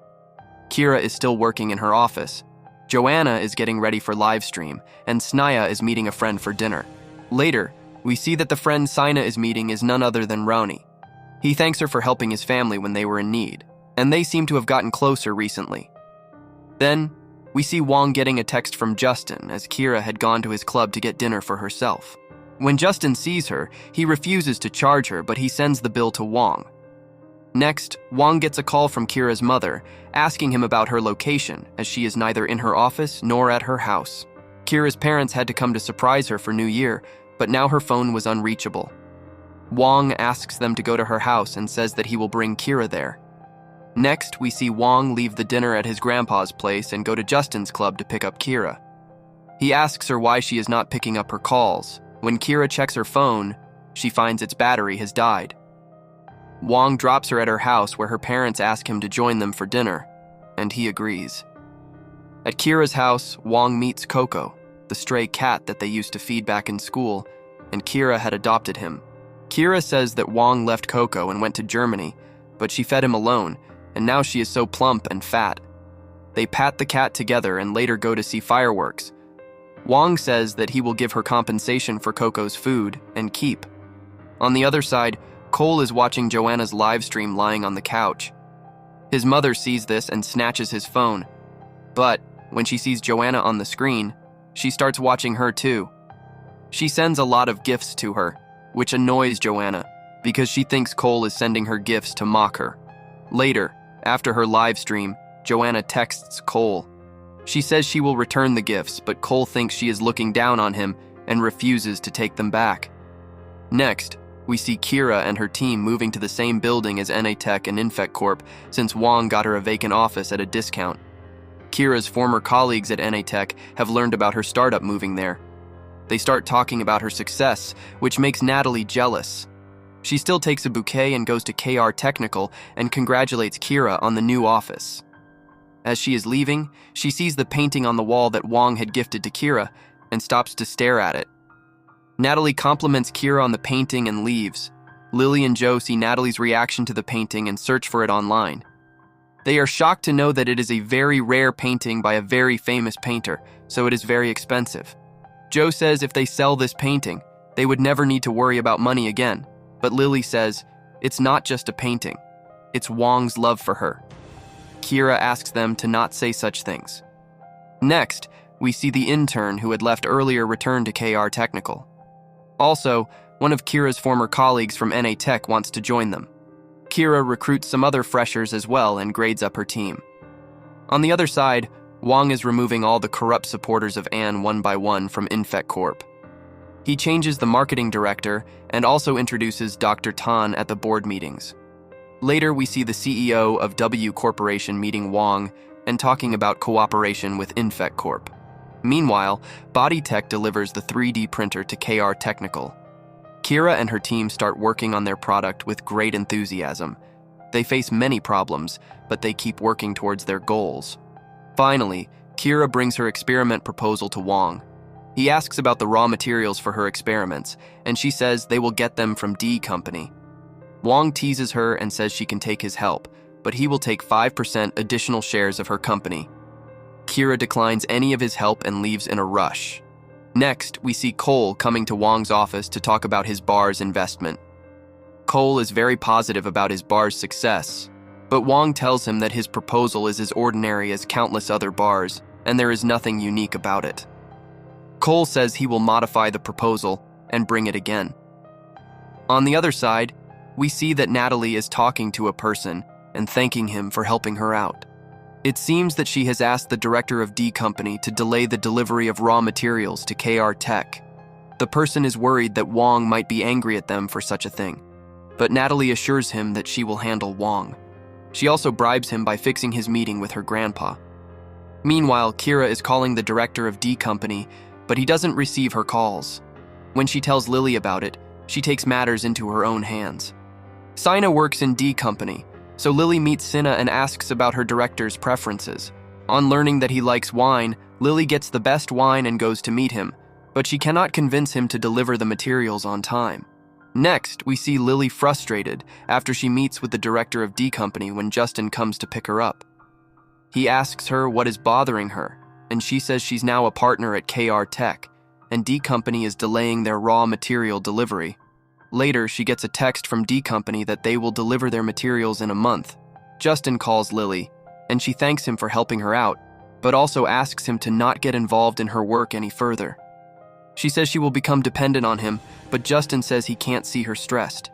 Kira is still working in her office. Joanna is getting ready for live stream, and Snaya is meeting a friend for dinner. Later, we see that the friend Sina is meeting is none other than Raoni. He thanks her for helping his family when they were in need, and they seem to have gotten closer recently. Then, we see Wong getting a text from Justin as Kira had gone to his club to get dinner for herself. When Justin sees her, he refuses to charge her, but he sends the bill to Wong. Next, Wong gets a call from Kira's mother, asking him about her location, as she is neither in her office nor at her house. Kira's parents had to come to surprise her for New Year, but now her phone was unreachable. Wong asks them to go to her house and says that he will bring Kira there. Next, we see Wong leave the dinner at his grandpa's place and go to Justin's club to pick up Kira. He asks her why she is not picking up her calls. When Kira checks her phone, she finds its battery has died. Wong drops her at her house where her parents ask him to join them for dinner, and he agrees. At Kira's house, Wong meets Coco, the stray cat that they used to feed back in school, and Kira had adopted him. Kira says that Wong left Coco and went to Germany, but she fed him alone, and now she is so plump and fat. They pat the cat together and later go to see fireworks. Wong says that he will give her compensation for Coco's food and keep. On the other side, Cole is watching Joanna's live stream lying on the couch. His mother sees this and snatches his phone. But when she sees Joanna on the screen, she starts watching her too. She sends a lot of gifts to her, which annoys Joanna because she thinks Cole is sending her gifts to mock her. Later, after her live stream, Joanna texts Cole. She says she will return the gifts, but Cole thinks she is looking down on him and refuses to take them back. Next, we see Kira and her team moving to the same building as NA Tech and Infect Corp since Wong got her a vacant office at a discount. Kira's former colleagues at NA Tech have learned about her startup moving there. They start talking about her success, which makes Natalie jealous. She still takes a bouquet and goes to KR Technical and congratulates Kira on the new office. As she is leaving, she sees the painting on the wall that Wong had gifted to Kira and stops to stare at it. Natalie compliments Kira on the painting and leaves. Lily and Joe see Natalie's reaction to the painting and search for it online. They are shocked to know that it is a very rare painting by a very famous painter, so it is very expensive. Joe says if they sell this painting, they would never need to worry about money again, but Lily says it's not just a painting, it's Wong's love for her. Kira asks them to not say such things. Next, we see the intern who had left earlier return to KR Technical. Also, one of Kira's former colleagues from NA Tech wants to join them. Kira recruits some other freshers as well and grades up her team. On the other side, Wong is removing all the corrupt supporters of Anne one by one from Infect Corp. He changes the marketing director and also introduces Dr. Tan at the board meetings. Later, we see the CEO of W Corporation meeting Wong and talking about cooperation with Infect Corp. Meanwhile, Body Tech delivers the 3D printer to KR Technical. Kira and her team start working on their product with great enthusiasm. They face many problems, but they keep working towards their goals. Finally, Kira brings her experiment proposal to Wong. He asks about the raw materials for her experiments, and she says they will get them from D Company. Wong teases her and says she can take his help, but he will take 5% additional shares of her company. Kira declines any of his help and leaves in a rush. Next, we see Cole coming to Wong's office to talk about his bar's investment. Cole is very positive about his bar's success, but Wong tells him that his proposal is as ordinary as countless other bars, and there is nothing unique about it. Cole says he will modify the proposal and bring it again. On the other side, we see that Natalie is talking to a person and thanking him for helping her out. It seems that she has asked the director of D Company to delay the delivery of raw materials to KR Tech. The person is worried that Wong might be angry at them for such a thing, but Natalie assures him that she will handle Wong. She also bribes him by fixing his meeting with her grandpa. Meanwhile, Kira is calling the director of D Company, but he doesn't receive her calls. When she tells Lily about it, she takes matters into her own hands. Sina works in D Company, so Lily meets Sina and asks about her director's preferences. On learning that he likes wine, Lily gets the best wine and goes to meet him, but she cannot convince him to deliver the materials on time. Next, we see Lily frustrated after she meets with the director of D Company when Justin comes to pick her up. He asks her what is bothering her, and she says she's now a partner at KR Tech, and D Company is delaying their raw material delivery. Later, she gets a text from D Company that they will deliver their materials in a month. Justin calls Lily, and she thanks him for helping her out, but also asks him to not get involved in her work any further. She says she will become dependent on him, but Justin says he can't see her stressed.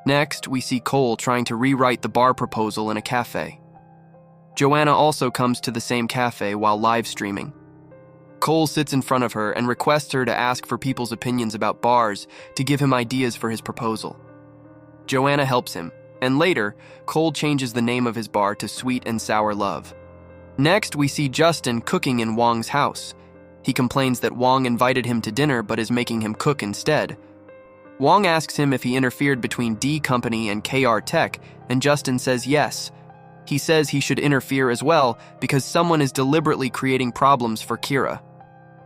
Next, we see Cole trying to rewrite the bar proposal in a cafe. Joanna also comes to the same cafe while live streaming. Cole sits in front of her and requests her to ask for people's opinions about bars to give him ideas for his proposal. Joanna helps him, and later, Cole changes the name of his bar to Sweet and Sour Love. Next, we see Justin cooking in Wong's house. He complains that Wong invited him to dinner but is making him cook instead. Wong asks him if he interfered between D Company and KR Tech, and Justin says yes. He says he should interfere as well because someone is deliberately creating problems for Kira.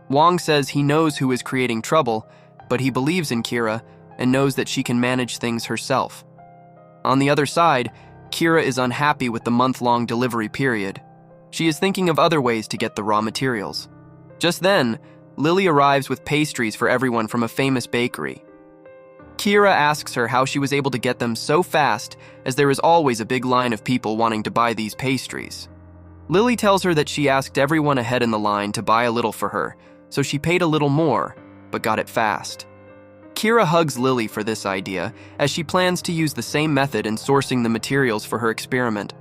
Wong says he knows who is creating trouble, but he believes in Kira and knows that she can manage things herself. On the other side, Kira is unhappy with the month-long delivery period. She is thinking of other ways to get the raw materials. Just then, Lily arrives with pastries for everyone from a famous bakery. Kira asks her how she was able to get them so fast, as there is always a big line of people wanting to buy these pastries. Lily tells her that she asked everyone ahead in the line to buy a little for her, so she paid a little more, but got it fast. Kira hugs Lily for this idea, as she plans to use the same method in sourcing the materials for her experiment.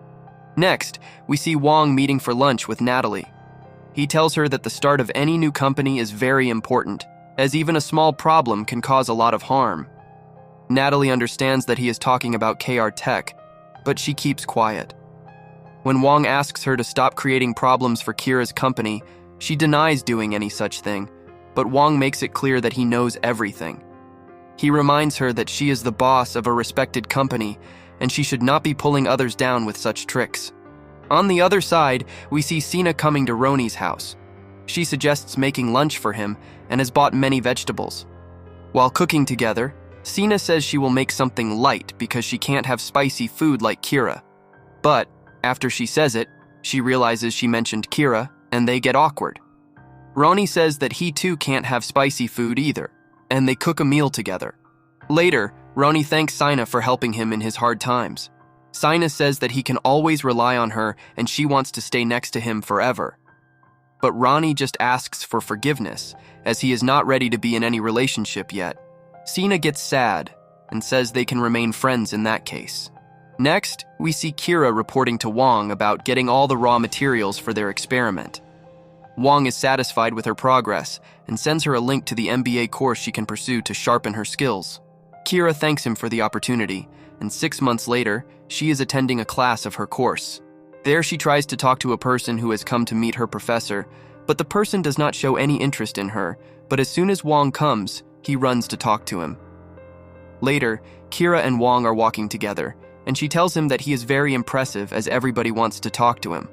Next, we see Wong meeting for lunch with Natalie. He tells her that the start of any new company is very important, as even a small problem can cause a lot of harm. Natalie understands that he is talking about KR Tech, but she keeps quiet. When Wong asks her to stop creating problems for Kira's company, she denies doing any such thing, but Wong makes it clear that he knows everything. He reminds her that she is the boss of a respected company, and she should not be pulling others down with such tricks. On the other side, we see Sina coming to Roni's house. She suggests making lunch for him and has bought many vegetables. While cooking together, Sina says she will make something light because she can't have spicy food like Kira. But, after she says it, she realizes she mentioned Kira, and they get awkward. Roni says that he too can't have spicy food either, and they cook a meal together. Later, Roni thanks Sina for helping him in his hard times. Sina says that he can always rely on her and she wants to stay next to him forever. But Roni just asks for forgiveness, as he is not ready to be in any relationship yet. Sina gets sad and says they can remain friends in that case. Next, we see Kira reporting to Wong about getting all the raw materials for their experiment. Wong is satisfied with her progress and sends her a link to the MBA course she can pursue to sharpen her skills. Kira thanks him for the opportunity, and 6 months later, she is attending a class of her course. There she tries to talk to a person who has come to meet her professor, but the person does not show any interest in her, but as soon as Wong comes, he runs to talk to him. Later, Kira and Wong are walking together, and she tells him that he is very impressive as everybody wants to talk to him.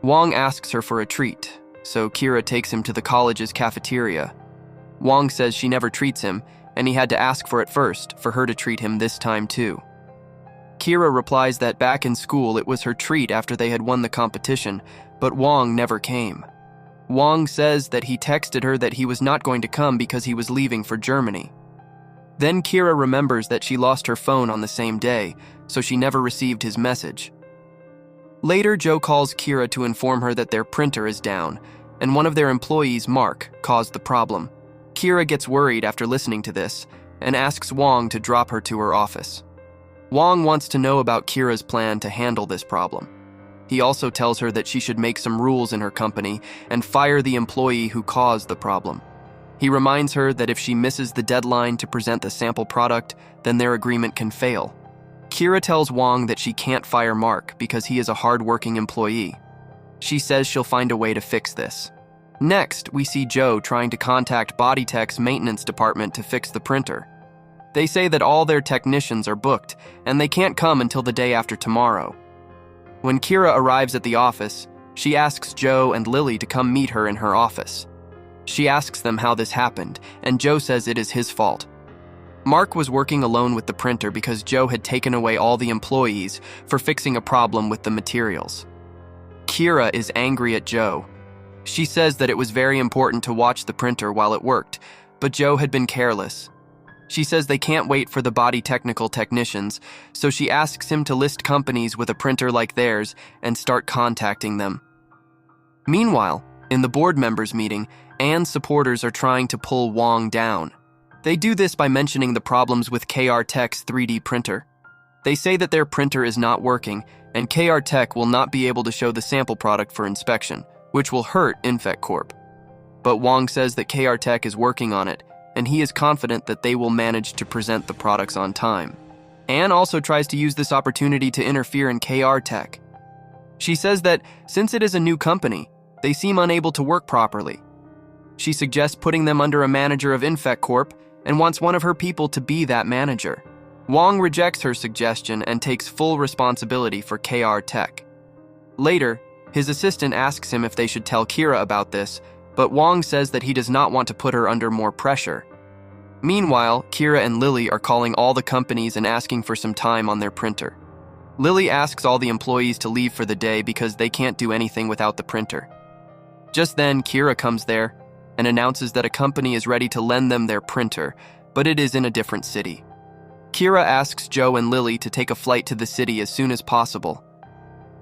Wong asks her for a treat, so Kira takes him to the college's cafeteria. Wong says she never treats him, and he had to ask for it first for her to treat him this time too. Kira replies that back in school it was her treat after they had won the competition, but Wong never came. Wong says that he texted her that he was not going to come because he was leaving for Germany. Then Kira remembers that she lost her phone on the same day, so she never received his message. Later, Joe calls Kira to inform her that their printer is down, and one of their employees, Mark, caused the problem. Kira gets worried after listening to this, and asks Wong to drop her to her office. Wong wants to know about Kira's plan to handle this problem. He also tells her that she should make some rules in her company and fire the employee who caused the problem. He reminds her that if she misses the deadline to present the sample product, then their agreement can fail. Kira tells Wong that she can't fire Mark because he is a hardworking employee. She says she'll find a way to fix this. Next, we see Joe trying to contact Bodytech's maintenance department to fix the printer. They say that all their technicians are booked, and they can't come until the day after tomorrow. When Kira arrives at the office, she asks Joe and Lily to come meet her in her office. She asks them how this happened, and Joe says it is his fault. Mark was working alone with the printer because Joe had taken away all the employees for fixing a problem with the materials. Kira is angry at Joe. She says that it was very important to watch the printer while it worked, but Joe had been careless. She says they can't wait for the body technical technicians, so she asks him to list companies with a printer like theirs and start contacting them. Meanwhile, in the board members' meeting, Anne's supporters are trying to pull Wong down. They do this by mentioning the problems with KR Tech's 3D printer. They say that their printer is not working, and KR Tech will not be able to show the sample product for inspection, which will hurt Infect Corp. But Wong says that KR Tech is working on it, and he is confident that they will manage to present the products on time. Anne also tries to use this opportunity to interfere in KR Tech. She says that since it is a new company, they seem unable to work properly. She suggests putting them under a manager of Infect Corp and wants one of her people to be that manager. Wong rejects her suggestion and takes full responsibility for KR Tech. Later, his assistant asks him if they should tell Kira about this, but Wong says that he does not want to put her under more pressure. Meanwhile, Kira and Lily are calling all the companies and asking for some time on their printer. Lily asks all the employees to leave for the day because they can't do anything without the printer. Just then, Kira comes there and announces that a company is ready to lend them their printer, but it is in a different city. Kira asks Joe and Lily to take a flight to the city as soon as possible.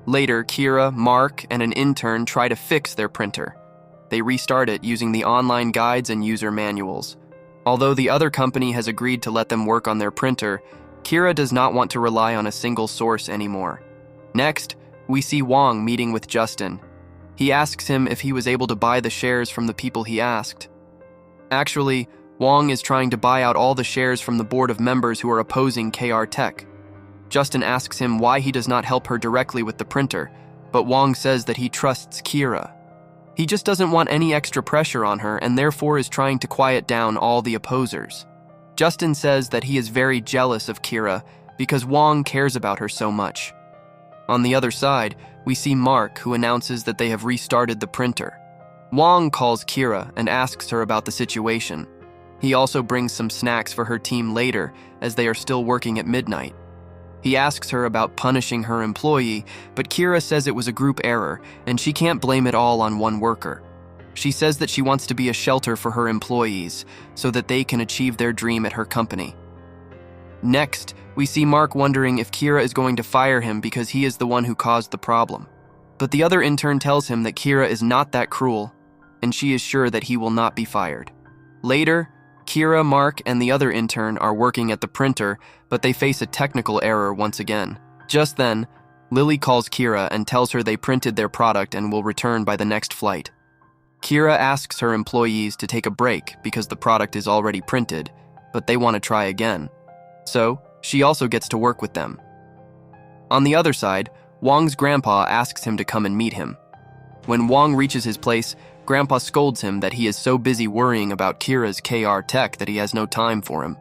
Later, Kira, Mark, and an intern try to fix their printer. They restart it using the online guides and user manuals. Although the other company has agreed to let them work on their printer, Kira does not want to rely on a single source anymore. Next, we see Wong meeting with Justin. He asks him if he was able to buy the shares from the people he asked. Actually, Wong is trying to buy out all the shares from the board of members who are opposing KR Tech. Justin asks him why he does not help her directly with the printer, but Wong says that he trusts Kira. He just doesn't want any extra pressure on her and therefore is trying to quiet down all the opposers. Justin says that he is very jealous of Kira because Wong cares about her so much. On the other side, we see Mark, who announces that they have restarted the printer. Wong calls Kira and asks her about the situation. He also brings some snacks for her team later, as they are still working at midnight. He asks her about punishing her employee, but Kira says it was a group error, and she can't blame it all on one worker. She says that she wants to be a shelter for her employees, so that they can achieve their dream at her company. Next, we see Mark wondering if Kira is going to fire him because he is the one who caused the problem. But the other intern tells him that Kira is not that cruel, and she is sure that he will not be fired. Later, Kira, Mark, and the other intern are working at the printer, but they face a technical error once again. Just then, Lily calls Kira and tells her they printed their product and will return by the next flight. Kira asks her employees to take a break because the product is already printed, but they want to try again. So, she also gets to work with them. On the other side, Wong's grandpa asks him to come and meet him. When Wong reaches his place, Grandpa scolds him that he is so busy worrying about Kira's KR Tech that he has no time for him.